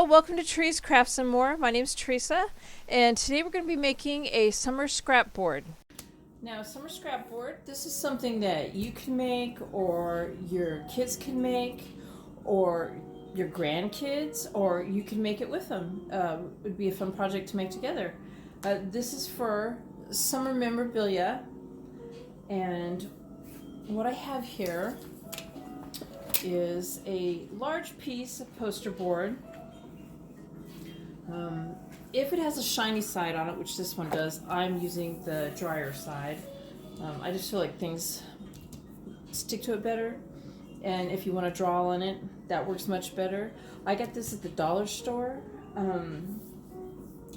Hello, welcome to Trees, Crafts, and More. My name is Teresa, and today we're going to be making a summer scrapboard. Now, summer scrapboard, this is something that you can make, or your kids can make, or your grandkids, or you can make it with them. It would be a fun project to make together. This is for summer memorabilia, and what I have here is a large piece of poster board. If it has a shiny side on it, which this one does, I'm using the drier side. I just feel like things stick to it better, and if you want to draw on it, that works much better. I got this at the dollar store.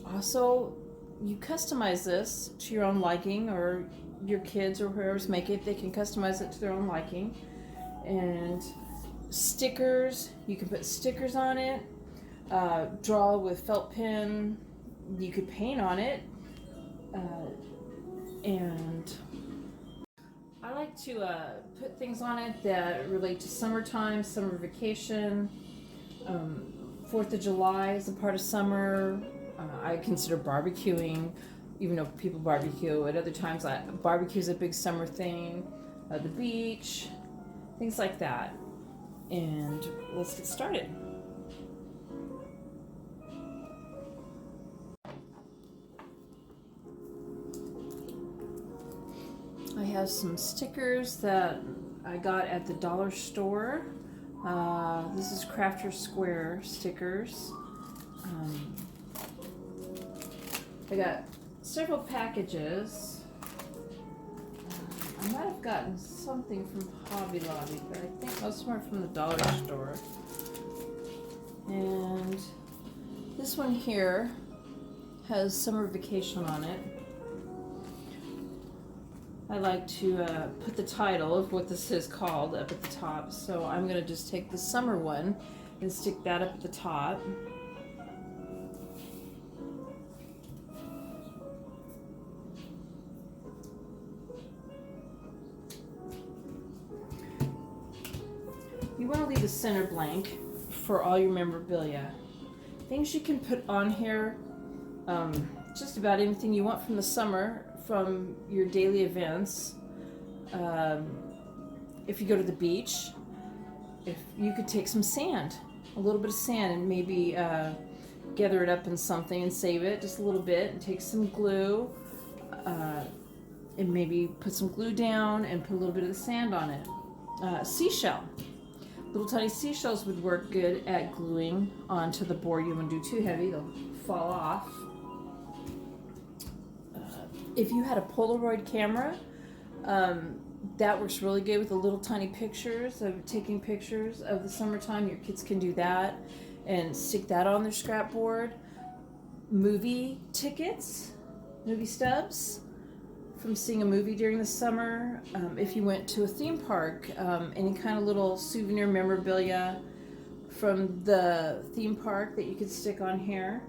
Also, you customize this to your own liking, or your kids or whoever's make it, they can customize it to their own liking. And stickers, you can put stickers on it, draw with felt pen, you could paint on it, and I like to put things on it that relate to summertime, summer vacation. 4th of July is a part of summer. I consider barbecuing, even though people barbecue at other times. Barbecue is a big summer thing. The beach, things like that. And let's get started. I have some stickers that I got at the dollar store. This is Crafter Square stickers. I got several packages. I might have gotten something from Hobby Lobby, but I think most of them are from the dollar store. And this one here has summer vacation on it. I like to put the title of what this is called up at the top, so I'm going to just take the summer one and stick that up at the top. You want to leave the center blank for all your memorabilia. Things you can put on here, just about anything you want from the summer, from your daily events. If you go to the beach, if you could take some sand, a little bit of sand, and maybe gather it up in something and save it just a little bit, and take some glue, and maybe put some glue down and put a little bit of the sand on it. Seashell. Little tiny seashells would work good at gluing onto the board. You don't want to do too heavy, they'll fall off. If you had a Polaroid camera, that works really good with the little tiny pictures of taking pictures of the summertime. Your kids can do that and stick that on their scrapboard. Movie tickets, movie stubs from seeing a movie during the summer. If you went to a theme park, any kind of little souvenir memorabilia from the theme park that you could stick on here.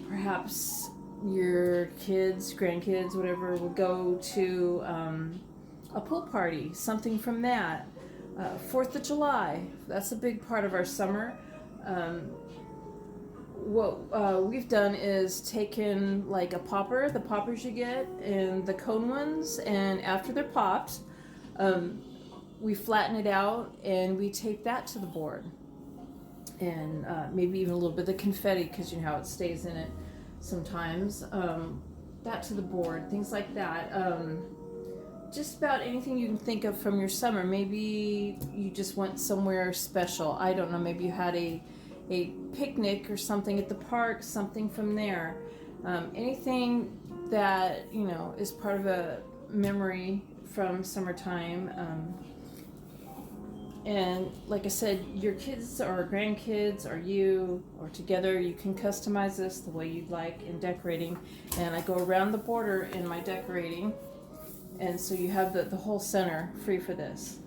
Perhaps your kids, grandkids, whatever, would go to a pool party, something from that. 4th of July, that's a big part of our summer. What we've done is taken like a popper, the poppers you get, and the cone ones, and after they're popped, we flatten it out and we tape that to the board. And maybe even a little bit of confetti, because you know how it stays in it sometimes. That to the board, things like that. Just about anything you can think of from your summer. Maybe you just went somewhere special. I don't know, maybe you had a picnic or something at the park, something from there. Anything that, you know, is part of a memory from summertime. And like I said, your kids or grandkids or you or together, you can customize this the way you'd like in decorating. And I go around the border in my decorating, and so you have the whole center free for this.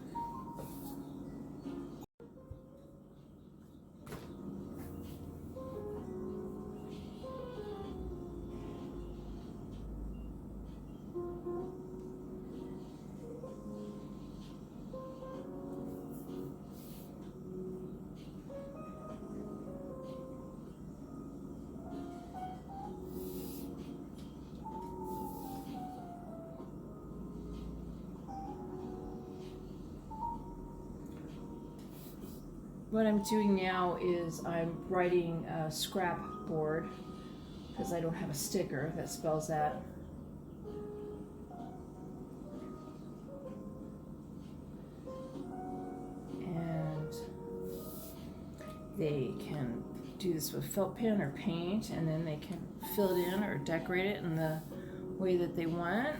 what I'm doing now is I'm writing a Scrapboard because I don't have a sticker that spells that. And they can do this with felt pen or paint, and then they can fill it in or decorate it in the way that they want.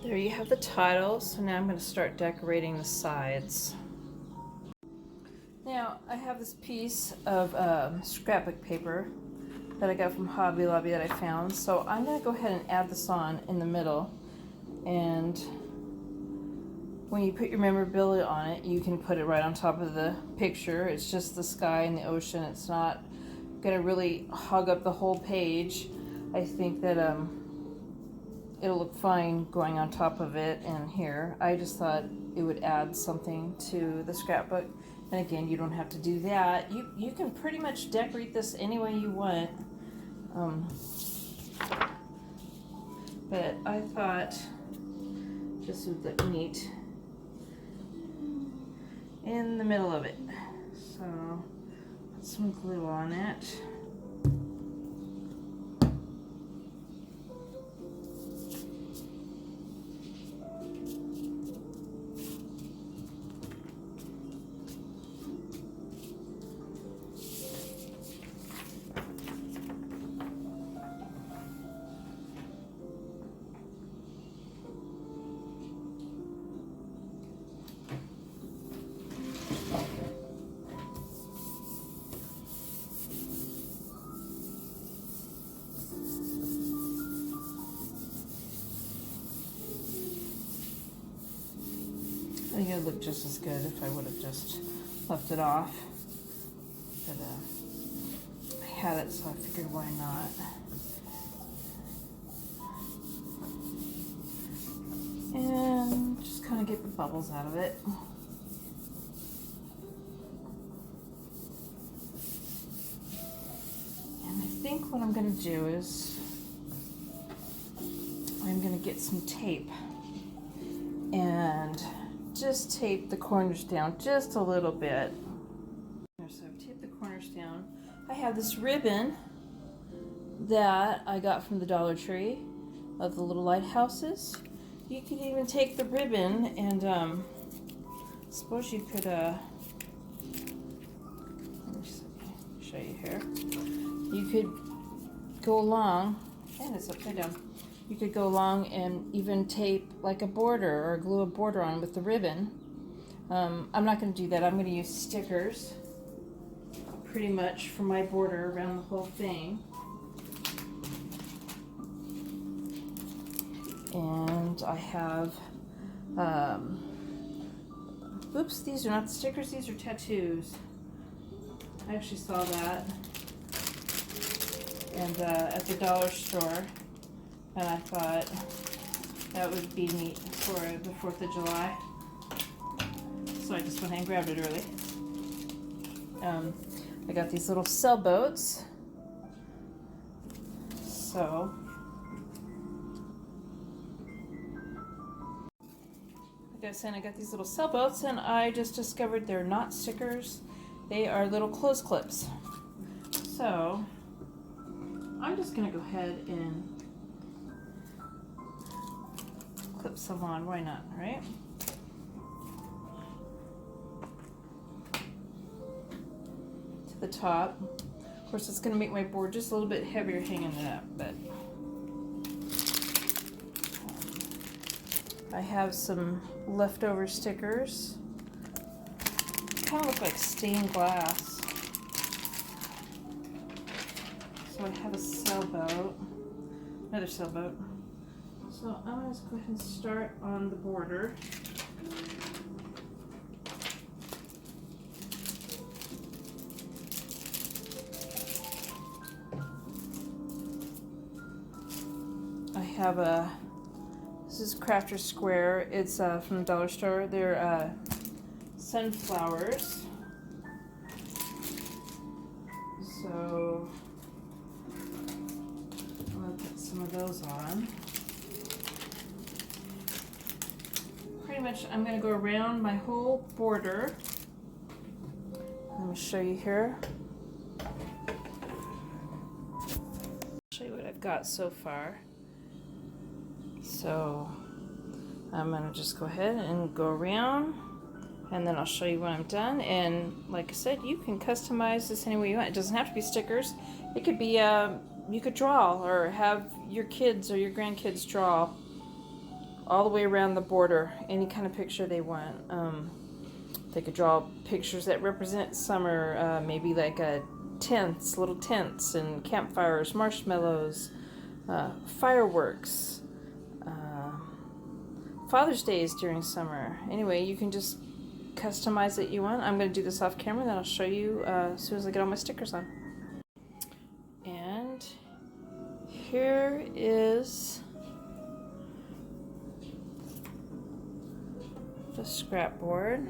There you have the title. So now I'm going to start decorating the sides. Now I have this piece of scrapbook paper that I got from Hobby Lobby that I found. So I'm going to go ahead and add this on in the middle. And when you put your memorabilia on it, you can put it right on top of the picture. It's just the sky and the ocean. It's not going to really hog up the whole page. I think that it'll look fine going on top of it and here. I just thought it would add something to the scrapbook. And again, you don't have to do that. You can pretty much decorate this any way you want. But I thought this would look neat in the middle of it. So put some glue on it. I think it would look just as good if I would have just left it off. But I had it, so I figured why not. And just kind of get the bubbles out of it. And I think what I'm going to do is I'm going to get some tape and just tape the corners down just a little bit. So I've taped the corners down. I have this ribbon that I got from the Dollar Tree of the little lighthouses. You could even take the ribbon and suppose you could let me show you here. You could go along, and it's upside down. You could go along and even tape like a border or glue a border on with the ribbon. I'm not going to do that. I'm going to use stickers pretty much for my border around the whole thing. And I have, oops, these are not stickers, these are tattoos. I actually saw that and at the dollar store. And I thought, That would be neat for the 4th of July. So I just went and grabbed it early. I got these little sailboats. So like I was saying, I got these little sailboats, and I just discovered they're not stickers. They are little clothes clips. So I'm just gonna go ahead and clip some on. Why not, right? To the top. Of course, it's gonna make my board just a little bit heavier hanging it up, but I have some leftover stickers. Kind of look like stained glass. So I have a sailboat, another sailboat. So I'm going to go ahead and start on the border. I have this is Crafter Square. It's from the dollar store. They're sunflowers. So I'm going to put some of those on. Pretty much I'm going to go around my whole border. Let me show you here. Show you what I've got so far. So I'm going to just go ahead and go around, and then I'll show you when I'm done. And like I said, you can customize this any way you want. It doesn't have to be stickers. It could be, you could draw or have your kids or your grandkids draw all the way around the border, any kind of picture they want. They could draw pictures that represent summer, maybe like tents, little tents and campfires, marshmallows, fireworks, Father's Day is during summer. Anyway, you can just customize it you want. I'm going to do this off camera, then I'll show you as soon as I get all my stickers on. And here is the scrapboard.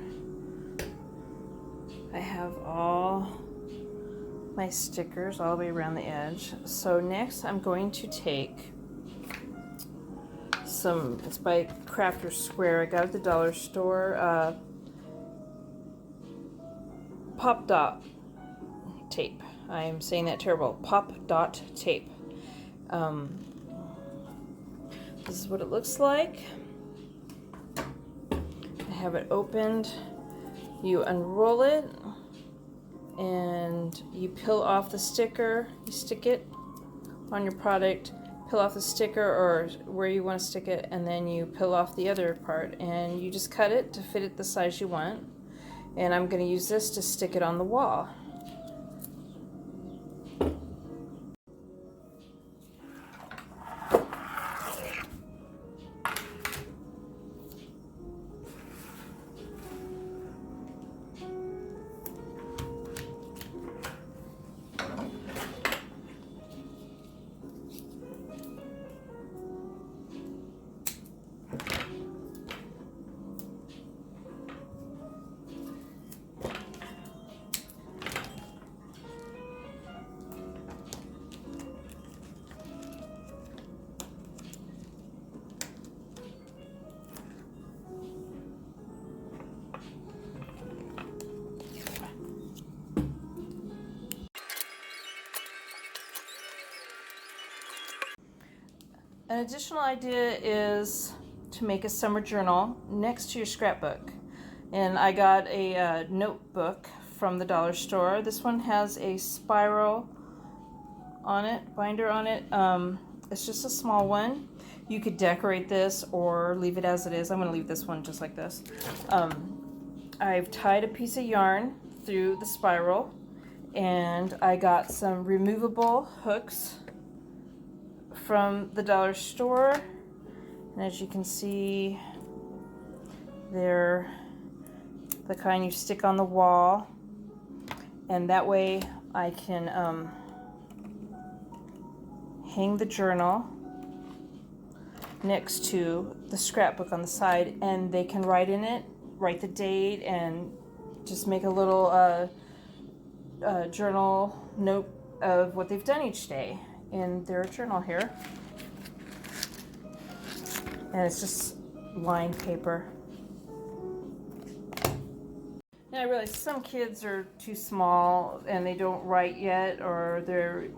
I have all my stickers all the way around the edge. So next I'm going to take some, it's by Crafter Square. I got it at the dollar store. Pop dot tape. I am saying that terrible. Pop dot tape. This is what it looks like. I have it opened. You unroll it and you peel off the sticker. You stick it on your product, peel off the sticker or where you want to stick it, and then you peel off the other part and you just cut it to fit it the size you want. And I'm going to use this to stick it on the wall. An additional idea is to make a summer journal next to your scrapbook. And I got a notebook from the dollar store. This one has a spiral on it, binder on it. It's just a small one. You could decorate this or leave it as it is. I'm going to leave this one just like this. I've tied a piece of yarn through the spiral, and I got some removable hooks from the dollar store, and as you can see, they're the kind you stick on the wall, and that way I can hang the journal next to the scrapbook on the side, and they can write in it, write the date, and just make a little journal note of what they've done each day in their journal here. And it's just lined paper. And I realize some kids are too small and they don't write yet, or they're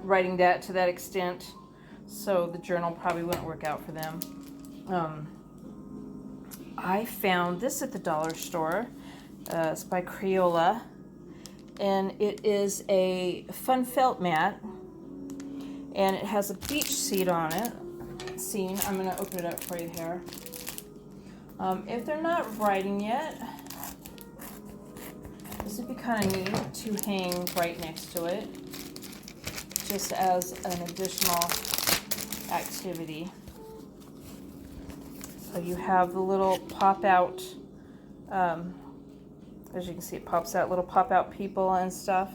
writing that to that extent, so the journal probably wouldn't work out for them. I found this at the dollar store. It's by Crayola, and it is a fun felt mat, and it has a beach scene on it. I'm going to open it up for you here. If they're not writing yet, this would be kind of neat to hang right next to it, just as an additional activity. So you have the little pop-out, as you can see, it pops out, little pop-out people and stuff.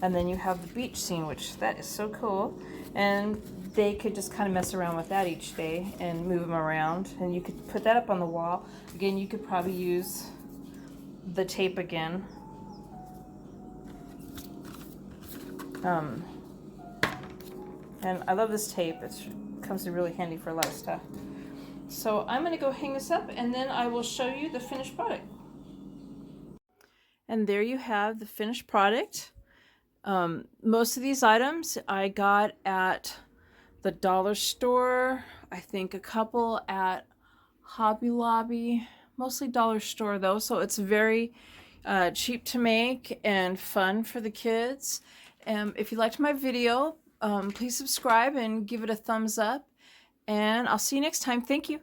And then you have the beach scene, which that is so cool. And they could just kind of mess around with that each day and move them around. And you could put that up on the wall. Again, you could probably use the tape again. And I love this tape. It comes in really handy for a lot of stuff. So I'm going to go hang this up, and then I will show you the finished product. And there you have the finished product. Most of these items I got at the dollar store. I think a couple at Hobby Lobby. Mostly dollar store though, so it's very cheap to make and fun for the kids. If you liked my video, please subscribe and give it a thumbs up. And I'll see you next time. Thank you.